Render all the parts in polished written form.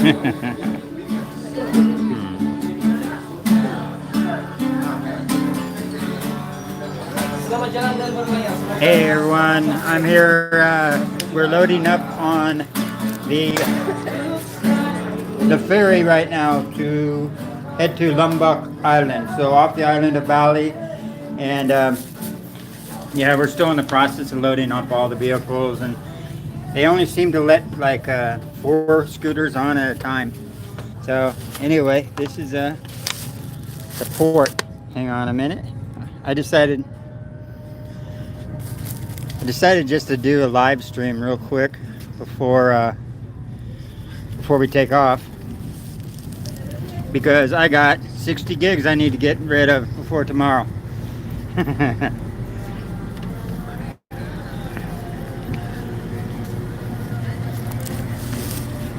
Hey everyone, I'm here. We're loading up on the the ferry right now to head to Lombok Island. So off the island of Bali, and yeah, we're still in the process of loading up all the vehicles, and they only seem to let like 4 scooters on at a time. So anyway, this is the port. Hang on a minute. I decided just to do a live stream real quick before we take off, because I got 60 gigs I need to get rid of before tomorrow.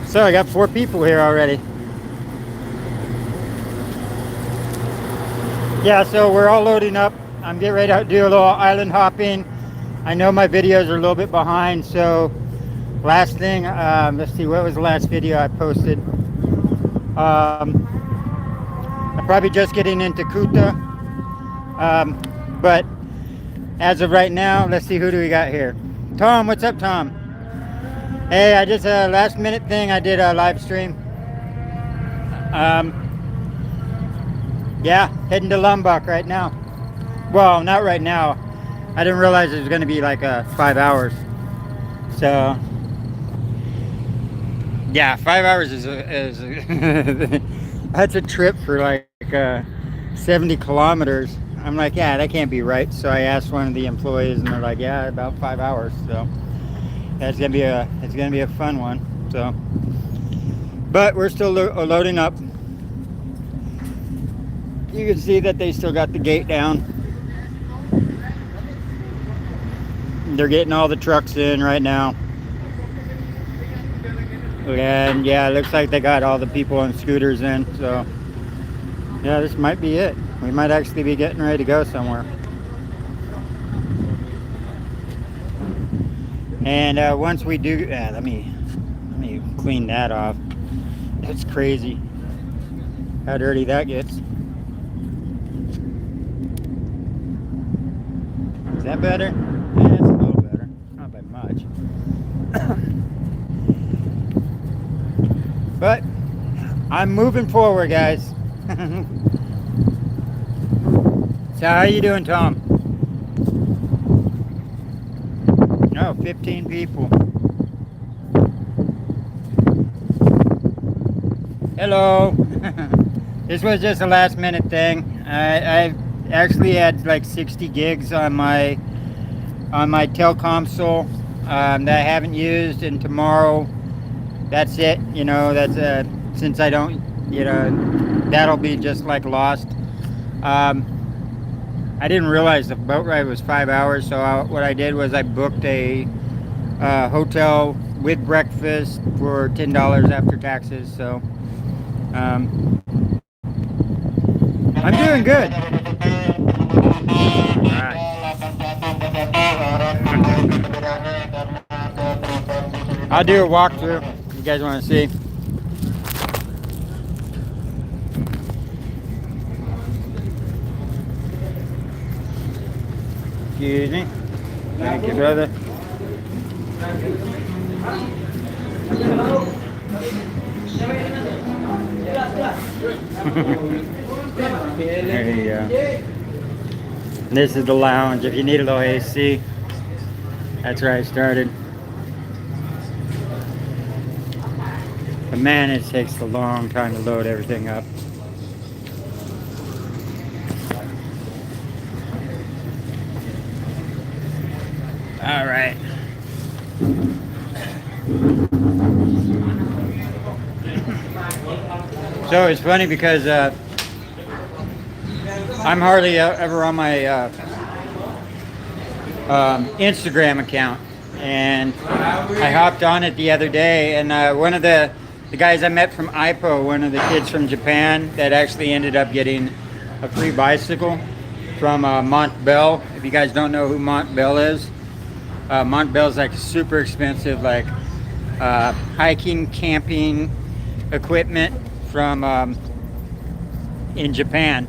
So I got 4 people here already. Yeah, so we're all loading up. I'm getting ready to do a little island hopping. I know my videos are a little bit behind, so last thing, let's see, what was the last video I posted? I'm probably just getting into Kuta, but as of right now, let's see, who do we got here? Tom, what's up, Tom? Hey, I just last minute thing, I did a live stream. Yeah, heading to Lombok right now. Well, not right now. I didn't realize it was going to be like 5 hours. So yeah, 5 hours is that's a trip for like 70 kilometers. I'm like, yeah, that can't be right. So I asked one of the employees, and they're like, yeah, about 5 hours. So that's gonna be a fun one. So, but we're still loading up. You can see that they still got the gate down. They're getting all the trucks in right now. And yeah, it looks like they got all the people on scooters in. So yeah, this might be it. We might actually be getting ready to go somewhere. And once we do, let me clean that off. That's crazy how dirty that gets. Is that better? Yeah, it's a little better. Not by much. But I'm moving forward, guys. So how you doing, Tom? Oh, 15 people. Hello. This was just a last minute thing. I actually had like 60 gigs on my teleconsole that I haven't used, and tomorrow that's it. You know, that's since I don't, you know, that'll be just like lost. I didn't realize the boat ride was 5 hours, so what I did was I booked a hotel with breakfast for $10 after taxes. So I'm doing good. All right. I'll do a walkthrough if you guys want to see. Excuse me. Thank you, brother. There you go. This is the lounge. If you need a little AC, that's where I started. But man, it takes a long time to load everything up. All right. So it's funny because I'm hardly ever on my Instagram account, and I hopped on it the other day, and one of the guys I met from IPO, one of the kids from Japan that actually ended up getting a free bicycle from Montbell. If you guys don't know who Montbell is, Montbell is like super expensive, like hiking, camping, equipment from in Japan,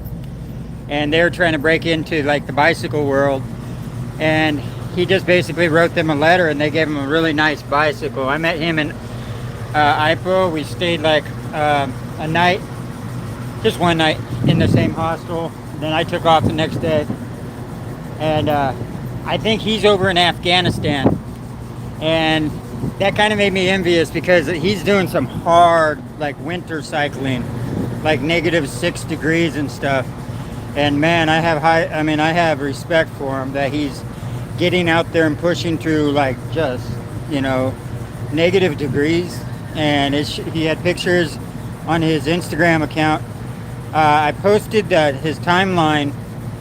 and they were trying to break into like the bicycle world, and he just basically wrote them a letter, and they gave him a really nice bicycle. I met him in Ipoh. We stayed like a night, just one night in the same hostel. Then I took off the next day, and I think he's over in Afghanistan, and that kind of made me envious because he's doing some hard like winter cycling, like -6 degrees and stuff. And man, I have respect for him that he's getting out there and pushing through like just, -degrees. And he had pictures on his Instagram account. I posted his timeline.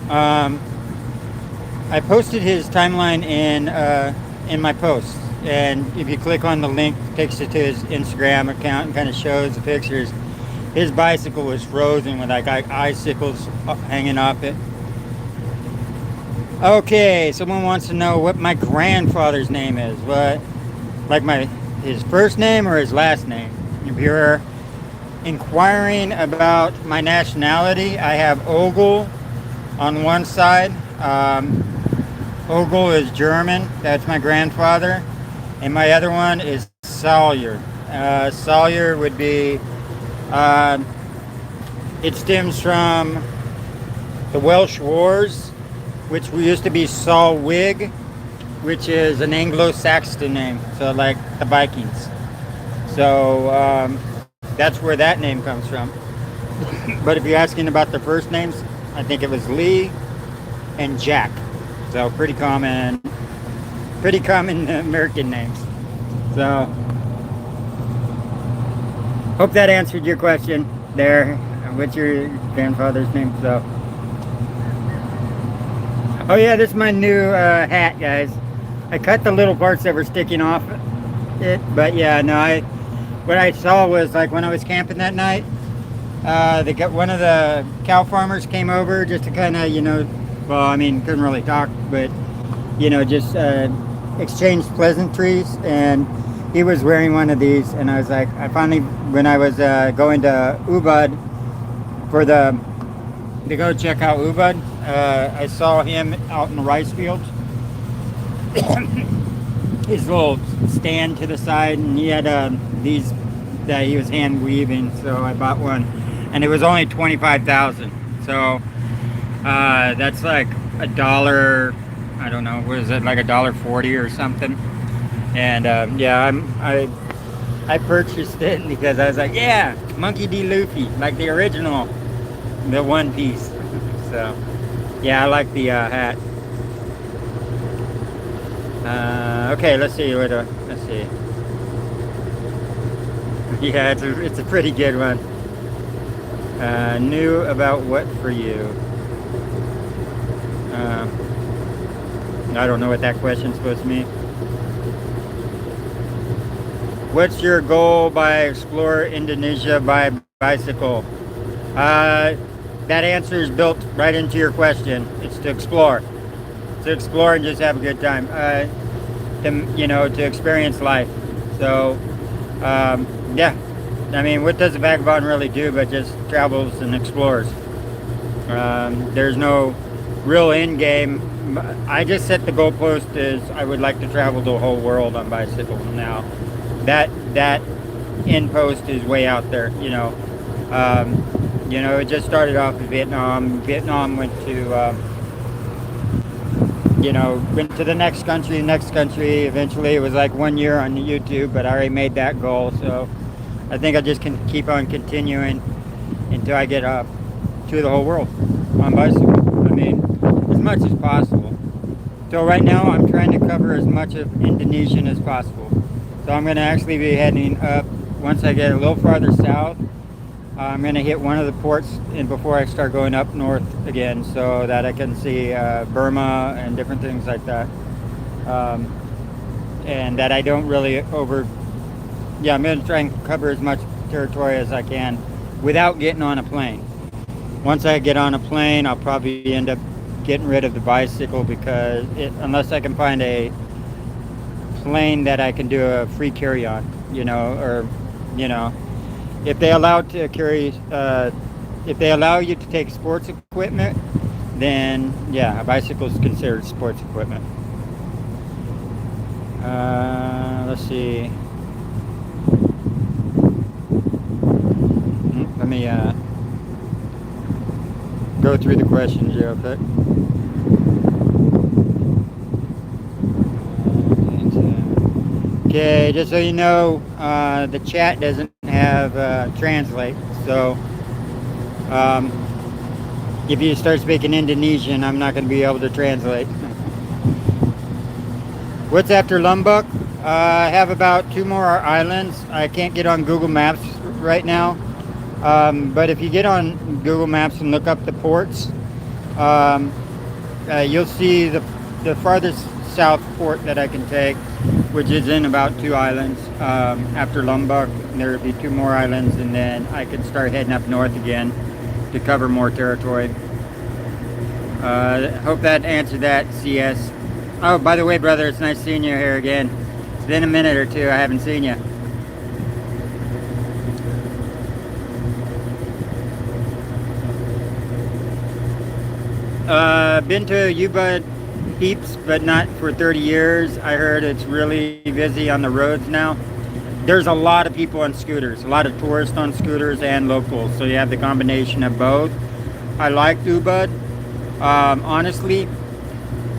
I posted his timeline in my posts. And if you click on the link, it takes you to his Instagram account and kind of shows the pictures. His bicycle was frozen with like icicles hanging off it. Okay, someone wants to know what my grandfather's name is. What, like his first name or his last name? If you're inquiring about my nationality, I have Ogle on one side. Ogle is German. That's my grandfather. And my other one is Sawyer. Sawyer would be, it stems from the Welsh Wars, which used to be Solwig, which is an Anglo-Saxon name, so like the Vikings. So that's where that name comes from. But if you're asking about the first names, I think it was Lee and Jack. So pretty common American names. So hope that answered your question there. What's your grandfather's name? So, oh yeah, this is my new hat, guys. I cut the little parts that were sticking off it, but yeah, no, what I saw was like when I was camping that night, one of the cow farmers came over just to kind of, well, I mean, couldn't really talk, but just exchange pleasantries, and he was wearing one of these, and I was like, when I was going to Ubud to go check out Ubud, I saw him out in the rice fields. His little stand to the side, and he had these that he was hand weaving, so I bought one, and it was only 25,000. So that's like $1. I don't know, what is it, like $1.40 or something? And yeah, I purchased it because I was like, yeah, Monkey D. Luffy, like the original, the One Piece. So yeah, I like the hat. Okay, let's see. Let's see. Yeah, it's a pretty good one. New about what for you? I don't know what that question's supposed to mean. What's your goal by explore Indonesia by bicycle? That answer is built right into your question. It's to explore. To explore and just have a good time. To experience life. So, yeah. I mean, what does a vagabond really do but just travels and explores? There's no real end game. I just set the goalpost as I would like to travel the whole world on bicycle. Now, that end post is way out there. It just started off in Vietnam. Vietnam went to the next country. Eventually, it was like 1 year on YouTube, but I already made that goal. So I think I just can keep on continuing until I get up to the whole world on bicycle. I mean, as much as possible. So right now, I'm trying to cover as much of Indonesian as possible. So I'm going to actually be heading up once I get a little farther south. I'm going to hit one of the ports and before I start going up north again, so that I can see Burma and different things like that. And that I don't really I'm going to try and cover as much territory as I can without getting on a plane. Once I get on a plane, I'll probably end up getting rid of the bicycle because unless I can find a plane that I can do a free carry-on, if they allow to carry, if they allow you to take sports equipment, then yeah, a bicycle is considered sports equipment. Let's see. Let me go through the questions real quick. Okay, just so you know, the chat doesn't have translate. So um, if you start speaking Indonesian, I'm not going to be able to translate. What's after Lombok? I have about 2 more islands. I can't get on Google Maps right now. But if you get on Google Maps and look up the ports, you'll see the farthest south port that I can take, which is in about 2 islands. After Lombok, there will be 2 more islands, and then I can start heading up north again to cover more territory. Hope that answered that, CS. Oh, by the way, brother, it's nice seeing you here again. It's been a minute or two. I haven't seen you. Been to Yuba Heaps, but not for 30 years. I heard it's really busy on the roads now. There's a lot of people on scooters, a lot of tourists on scooters and locals, so you have the combination of both. I like Ubud. Honestly,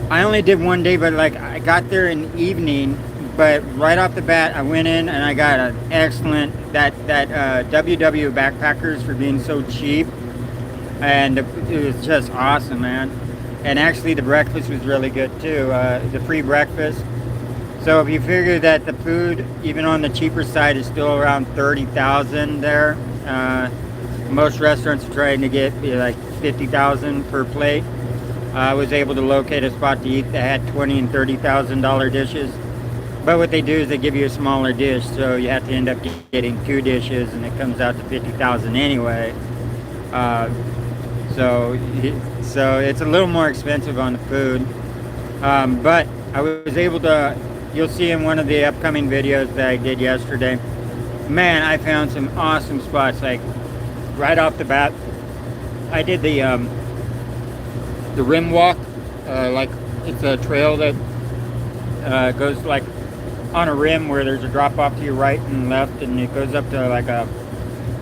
I only did 1 day, but like I got there in the evening, but right off the bat I went in and I got an excellent WW backpackers for being so cheap, and it was just awesome, man. And actually the breakfast was really good too, the free breakfast. So if you figure that the food, even on the cheaper side, is still around 30,000 there, most restaurants are trying to get like 50,000 per plate. I was able to locate a spot to eat that had $20,000 and $30,000 dishes. But what they do is they give you a smaller dish, so you have to end up getting 2 dishes, and it comes out to 50,000 anyway. So it's a little more expensive on the food. But I was able to, you'll see in one of the upcoming videos that I did yesterday, man, I found some awesome spots. Like right off the bat, I did the rim walk. Like it's a trail that goes like on a rim where there's a drop off to your right and left, and it goes up to like a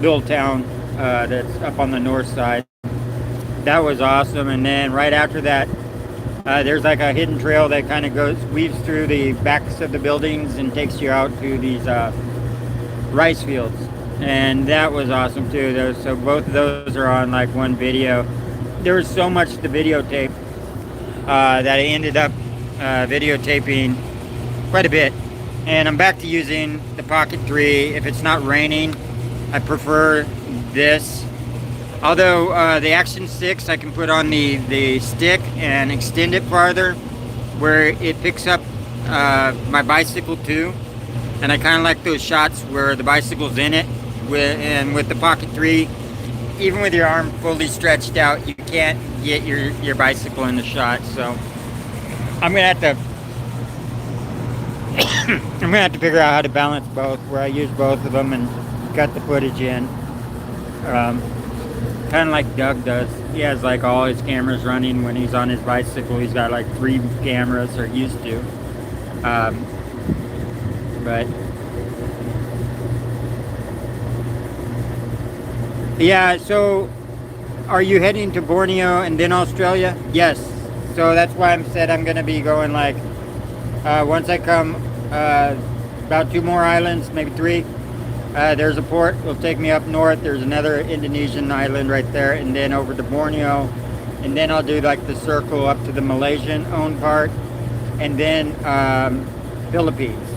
little town that's up on the north side. That was awesome. And then right after that, there's like a hidden trail that kind of weaves through the backs of the buildings and takes you out to these rice fields, and that was awesome too. So both of those are on like one video. There was so much to videotape that I ended up videotaping quite a bit, and I'm back to using the Pocket 3. If it's not raining, I prefer this. Although the Action 6, I can put on the stick and extend it farther, where it picks up my bicycle too. And I kind of like those shots where the bicycle's in it. And with the Pocket 3, even with your arm fully stretched out, you can't get your bicycle in the shot. So I'm gonna have to figure out how to balance both, where I use both of them and cut the footage in. Kind of like Doug does. He has like all his cameras running when he's on his bicycle. He's got like 3 cameras, or used to. But yeah, so are you heading to Borneo and then Australia? Yes. So that's why I'm going to be going like once I come about 2 more islands, maybe 3. There's a port will take me up north. There's another Indonesian island right there, and then over to Borneo, and then I'll do like the circle up to the Malaysian owned part, and then Philippines,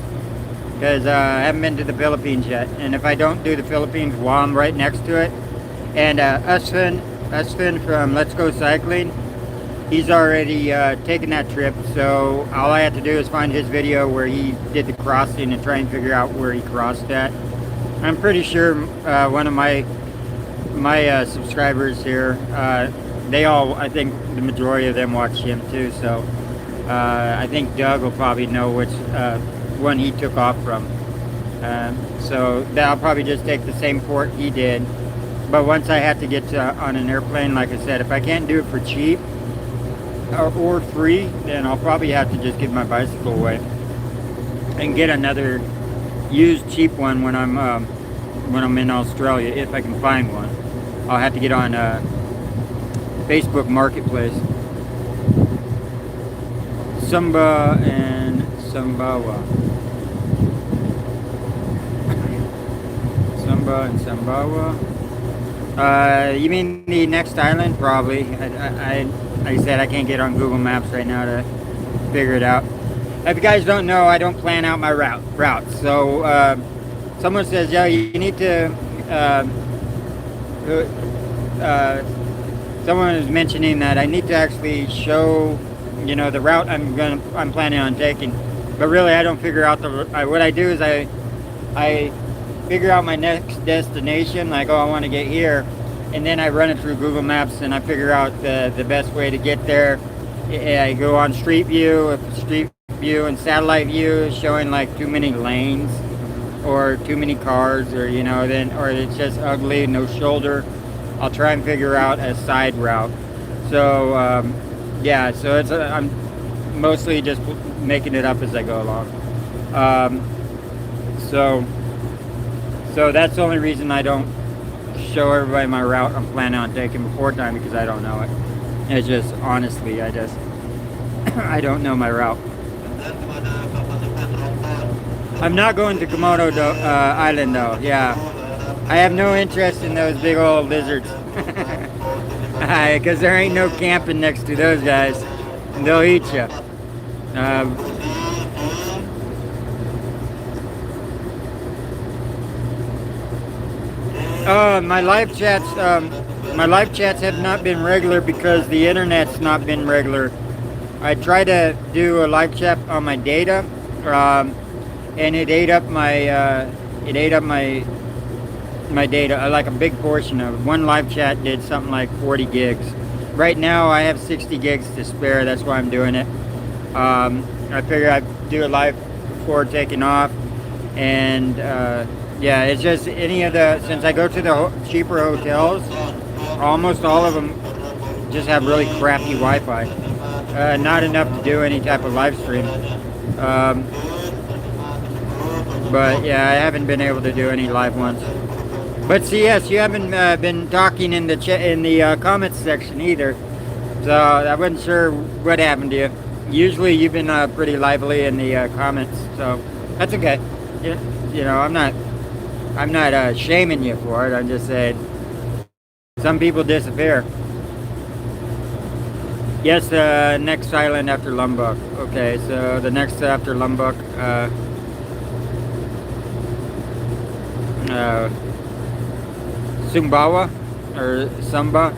because I haven't been to the Philippines yet. And if I don't do the Philippines while I'm right next to it, and Usfin from Let's Go Cycling, he's already taken that trip, so all I have to do is find his video where he did the crossing and try and figure out where he crossed at. I'm pretty sure one of my subscribers here, they all, I think the majority of them watch him too, so I think Doug will probably know which one he took off from. So that I'll probably just take the same port he did. But once I have to get on an airplane, like I said, if I can't do it for cheap or free, then I'll probably have to just give my bicycle away and get another used cheap one when I'm in Australia, if I can find one. I'll have to get on Facebook Marketplace. Sumba and Sumbawa. Sumba and Sumbawa. You mean the next island? Probably. Like I said, I can't get on Google Maps right now to figure it out. If you guys don't know, I don't plan out my routes. So someone says, "Yeah, you need to." Someone is mentioning that I need to actually show, the route I'm planning on taking. But really, I don't figure out what I do is I figure out my next destination. Like, oh, I want to get here, and then I run it through Google Maps and I figure out the best way to get there. I go on Street View. If Street View and Satellite View is showing like too many lanes or too many cars, or or it's just ugly, no shoulder, I'll try and figure out a side route. So yeah, so I'm mostly just making it up as I go along. So that's the only reason I don't show everybody my route I'm planning on taking before time, because I don't know it. It's just, honestly, I don't know my route. I'm not going to Komodo Island though. Yeah, I have no interest in those big old lizards, because there ain't no camping next to those guys, and they'll eat you. My live chats have not been regular because the internet's not been regular. I tried to do a live chat on my data, and it ate up my my data, like a big portion of it. One live chat did something like 40 gigs. Right now I have 60 gigs to spare. That's why I'm doing it. I figured I'd do it live before taking off, and yeah, it's just since I go to the cheaper hotels, almost all of them just have really crappy Wi-Fi. Not enough to do any type of live stream. But yeah, I haven't been able to do any live ones. But CS, you haven't been talking in the comments section either. So I wasn't sure what happened to you. Usually you've been pretty lively in the comments, so that's okay. I'm not shaming you for it. I'm just saying some people disappear. Yes, next island after Lombok. Okay, so the next after Lombok, Sumbawa or Sumba.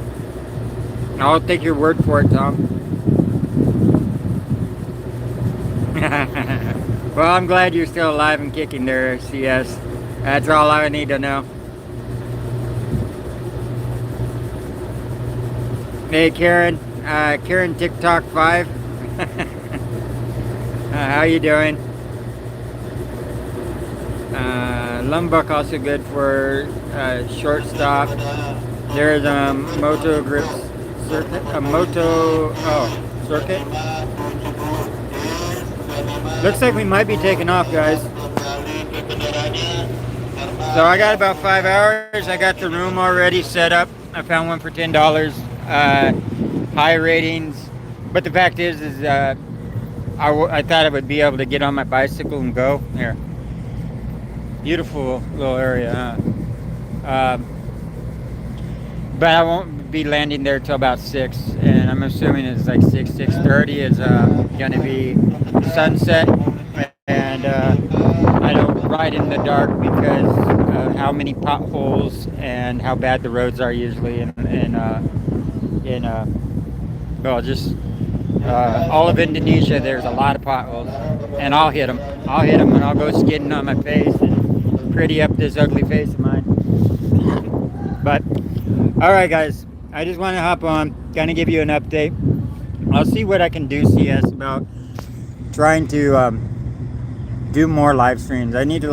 I'll take your word for it, Tom. Well, I'm glad you're still alive and kicking there, CS. That's all I need to know. Hey, Karen. Karen TikTok 5. How you doing? Lombok also good for short stop. There's a moto grip circuit. Circuit. Looks like we might be taking off, guys. So I got about 5 hours. I got the room already set up. I found one for $10. High ratings, but the fact is I thought I would be able to get on my bicycle and go here. Beautiful little area, huh? But I won't be landing there till about 6, and I'm assuming it's like 6:30 is gonna be sunset, and I don't ride in the dark because of how many potholes and how bad the roads are usually just all of Indonesia. There's a lot of potholes, and I'll hit them and I'll go skidding on my face and pretty up this ugly face of mine. But alright guys, I just want to hop on, kind of give you an update. I'll see what I can do, CS, about trying to do more live streams. I need to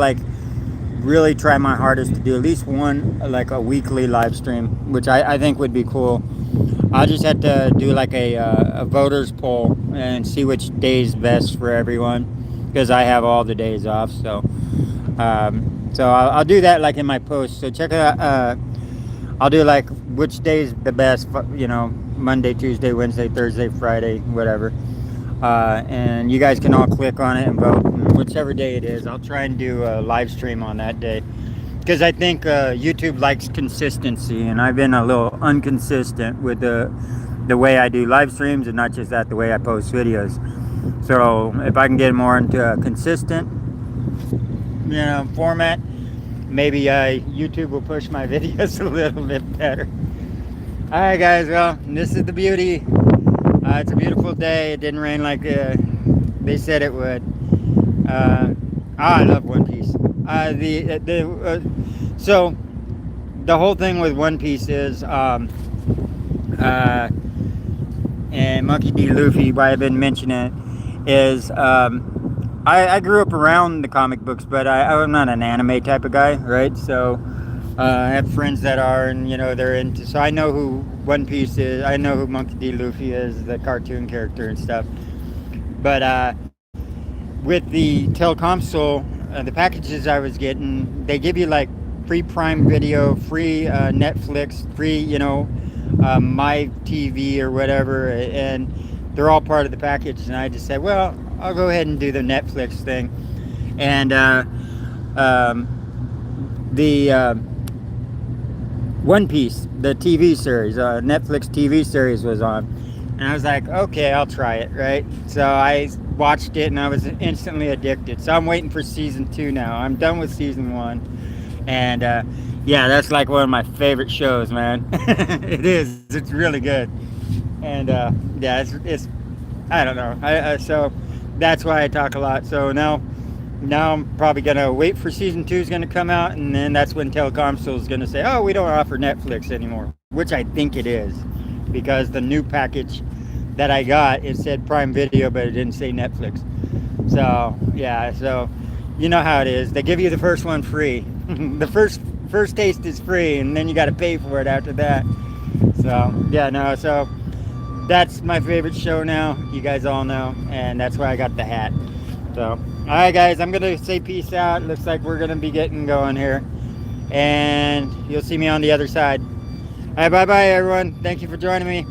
really try my hardest to do at least one, like a weekly live stream, which I think would be cool. I just have to do like a voters poll and see which day is best for everyone, because I have all the days off. So I'll do that like in my post. So check it out. I'll do like which day is the best. Monday, Tuesday, Wednesday, Thursday, Friday, whatever. And you guys can all click on it and vote. And whichever day it is, I'll try and do a live stream on that day. Because I think YouTube likes consistency, and I've been a little inconsistent with the way I do live streams, and not just that, the way I post videos. So if I can get more into a consistent, format, maybe YouTube will push my videos a little bit better. All right, guys. Well, this is the beauty. It's a beautiful day. It didn't rain like they said it would. I love One Piece. So the whole thing with One Piece is, and Monkey D. Luffy, why I've been mentioning it, is I grew up around the comic books, but I'm not an anime type of guy, right? So I have friends that are, and they're into. So I know who One Piece is. I know who Monkey D. Luffy is, the cartoon character and stuff. But with the teleconsole, the packages I was getting, they give you like free Prime Video, free Netflix, free My TV or whatever, and they're all part of the package. And I just said, well, I'll go ahead and do the Netflix thing. And the One Piece, the TV series, Netflix TV series was on, and I was like, okay, I'll try it, right? So I watched it, and I was instantly addicted. So I'm waiting for season 2 now. I'm done with season 1, and yeah, that's like one of my favorite shows, man. It is. It's really good, and yeah, it's I don't know. So that's why I talk a lot. So now I'm probably gonna wait for season 2 is gonna come out, and then that's when Telecomsol is gonna say, oh, we don't offer Netflix anymore, which I think it is, because the new package that I got, it said Prime Video, but it didn't say Netflix. So yeah, so you know how it is. They give you the first one free. The first taste is free, and then you got to pay for it after that. So yeah, no. So that's my favorite show now. You guys all know, and that's why I got the hat. So, all right, guys, I'm gonna say peace out. Looks like we're gonna be getting going here, and you'll see me on the other side. All right, bye, everyone. Thank you for joining me.